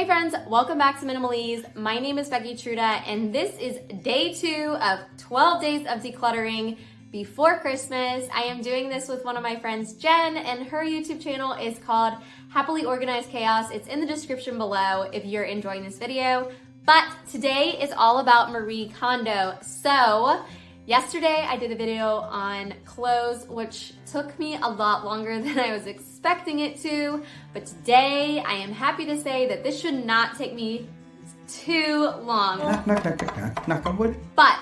friends, welcome back to Minimalese. My name is Becky Truda, and this is day 2 of 12 days of decluttering before Christmas. I am doing this with one of my friends, Jen, and her YouTube channel is called Happily Organized Chaos. It's in the description below if you're enjoying this video. But today is all about Marie Kondo. So yesterday I did a video on clothes, which took me a lot longer than I was expecting it to. But today I am happy to say that this should not take me too long. Knock on wood. But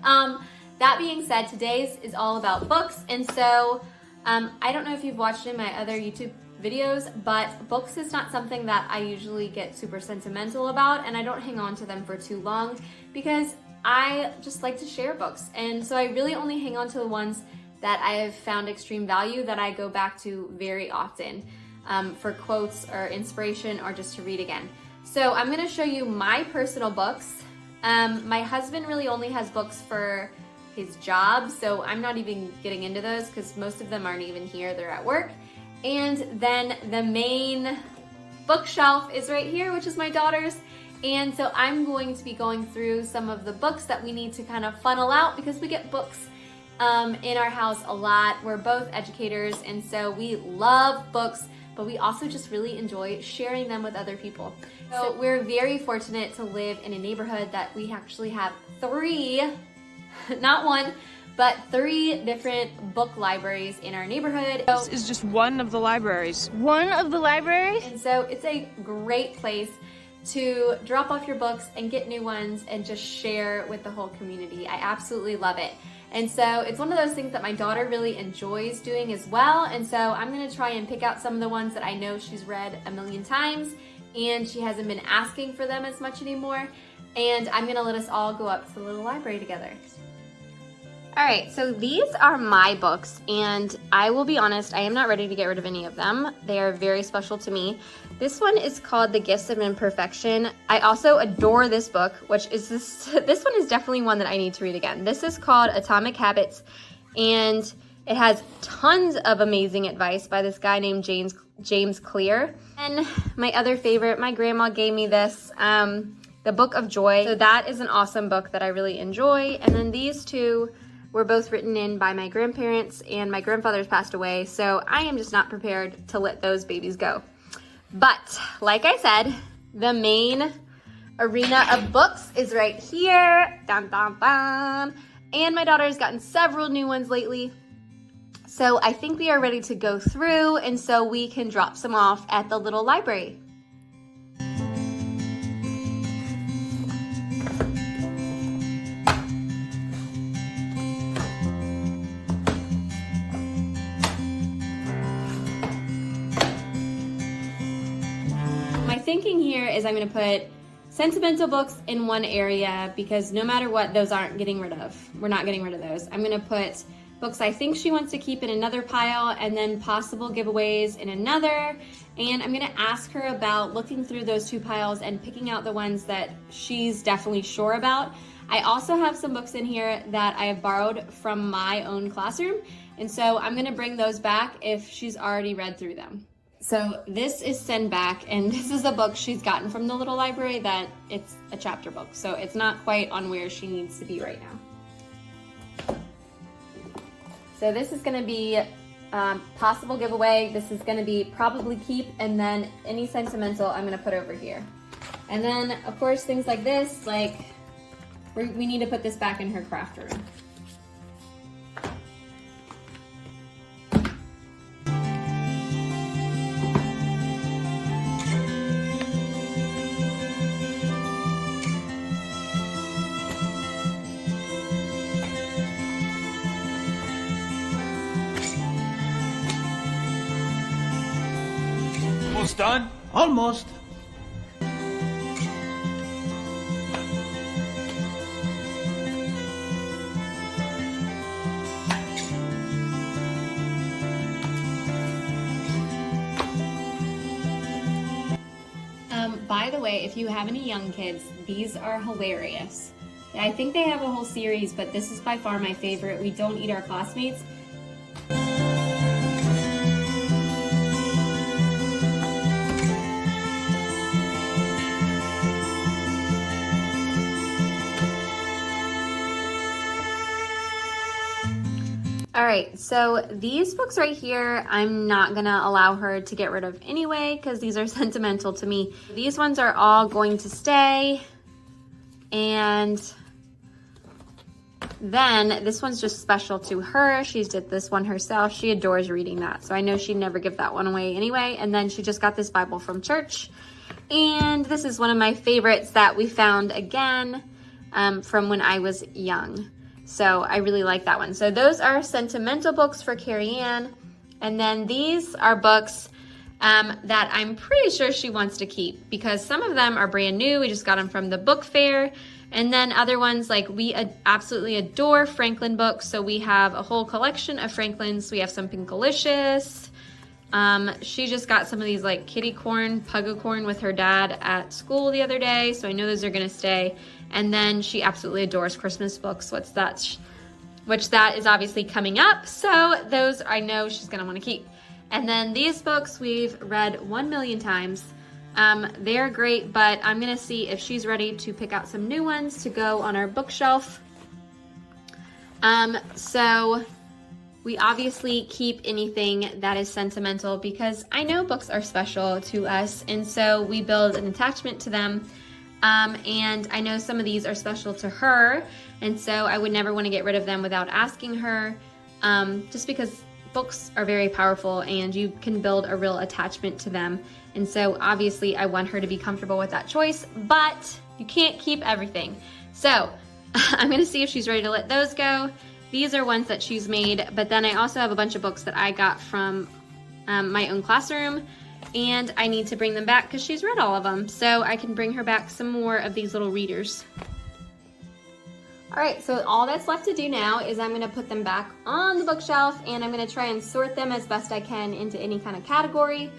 that being said, today's is all about books. And so I don't know if you've watched my other YouTube videos, but books is not something that I usually get super sentimental about, and I don't hang on to them for too long because I just like to share books. And so I really only hang on to the ones that I have found extreme value that I go back to very often for quotes or inspiration or just to read again. So I'm going to show you my personal books. My husband really only has books for his job, so I'm not even getting into those because most of them aren't even here, they're at work. And then the main bookshelf is right here, which is my daughter's. And so I'm going to be going through some of the books that we need to kind of funnel out because we get books in our house a lot. We're both educators, and so we love books, but we also just really enjoy sharing them with other people. So we're very fortunate to live in a neighborhood that we actually have 3, not 1, but 3 different book libraries in our neighborhood. This is just one of the libraries. One of the libraries? And so it's a great place to drop off your books and get new ones and just share with the whole community. I absolutely love it. And so it's one of those things that my daughter really enjoys doing as well. And so I'm gonna try and pick out some of the ones that I know she's read a million times and she hasn't been asking for them as much anymore. And I'm gonna let us all go up to the little library together. All right, so these are my books, and I will be honest, I am not ready to get rid of any of them. They are very special to me. This one is called The Gifts of Imperfection. I also adore this book, which is this one is definitely one that I need to read again. This is called Atomic Habits, and it has tons of amazing advice by this guy named James Clear. And my other favorite, my grandma gave me this, The Book of Joy. So that is an awesome book that I really enjoy. And then these two were both written in by my grandparents, and my grandfather's passed away, so I am just not prepared to let those babies go. But like I said, the main arena of books is right here. Dun, dun, dun. And my daughter has gotten several new ones lately. So I think we are ready to go through, and so we can drop some off at the little library. Thinking here is I'm going to put sentimental books in one area because no matter what, those aren't getting rid of. We're not getting rid of those. I'm going to put books I think she wants to keep in another pile, and then possible giveaways in another. And I'm going to ask her about looking through those 2 piles and picking out the ones that she's definitely sure about. I also have some books in here that I have borrowed from my own classroom, and so I'm going to bring those back if she's already read through them. So this is Send Back, and this is a book she's gotten from the little library that it's a chapter book, so it's not quite on where she needs to be right now. So this is going to be possible giveaway. This is going to be probably keep, and then any sentimental I'm going to put over here. And then, of course, things like this, like we need to put this back in her craft room. Almost done? Almost. By the way, if you have any young kids, these are hilarious. I think they have a whole series, but this is by far my favorite. We Don't Eat Our Classmates. All right, so these books right here, I'm not gonna allow her to get rid of anyway because these are sentimental to me. These ones are all going to stay. And then this one's just special to her. She's did this one herself. She adores reading that. So I know she'd never give that one away anyway. And then she just got this Bible from church. And this is one of my favorites that we found again from when I was young. So I really like that one. So those are sentimental books for Carrie Ann. And then these are books that I'm pretty sure she wants to keep because some of them are brand new. We just got them from the book fair. And then other ones, like we absolutely adore Franklin books. So we have a whole collection of Franklins. We have some Pinkalicious. She just got some of these like kitty corn, Pug-a-corn with her dad at school the other day. So I know those are gonna stay. And then she absolutely adores Christmas books. Which that is obviously coming up. So those I know she's gonna wanna keep. And then these books we've read 1 million times. They're great, but I'm gonna see if she's ready to pick out some new ones to go on our bookshelf. So we obviously keep anything that is sentimental because I know books are special to us, and so we build an attachment to them. And I know some of these are special to her, and so I would never want to get rid of them without asking her, just because books are very powerful and you can build a real attachment to them. And so obviously I want her to be comfortable with that choice, but you can't keep everything. So I'm gonna see if she's ready to let those go. These are ones that she's made, but then I also have a bunch of books that I got from my own classroom, and I need to bring them back because she's read all of them. So I can bring her back some more of these little readers. All right, so all that's left to do now is I'm gonna put them back on the bookshelf, and I'm gonna try and sort them as best I can into any kind of category.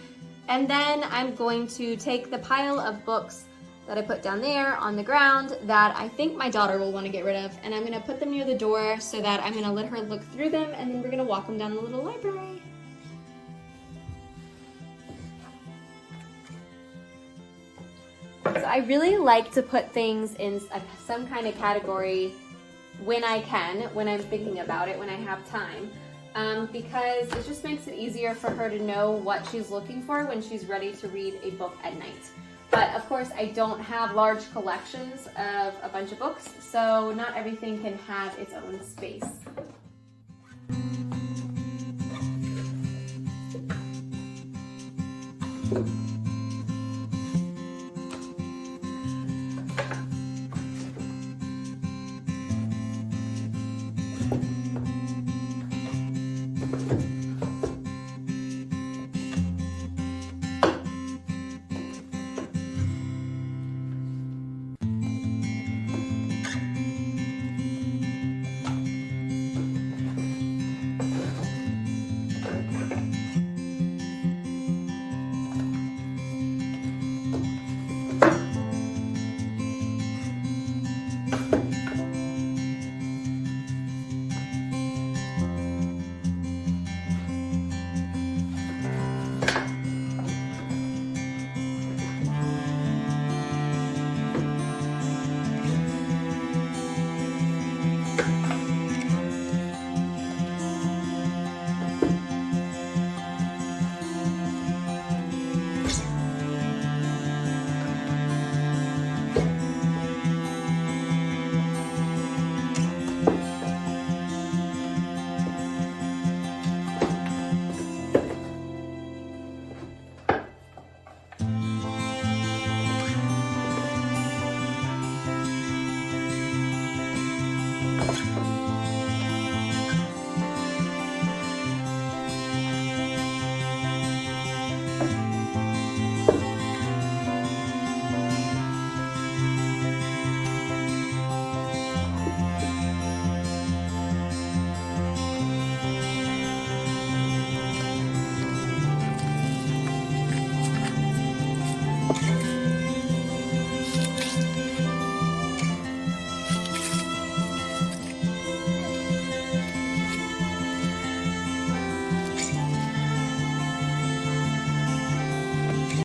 And then I'm going to take the pile of books that I put down there on the ground that I think my daughter will want to get rid of, and I'm gonna put them near the door so that I'm gonna let her look through them, and then we're gonna walk them down the little library. So I really like to put things in some kind of category when I can, when I'm thinking about it, when I have time. Because it just makes it easier for her to know what she's looking for when she's ready to read a book at night. But of course, I don't have large collections of a bunch of books, so not everything can have its own space.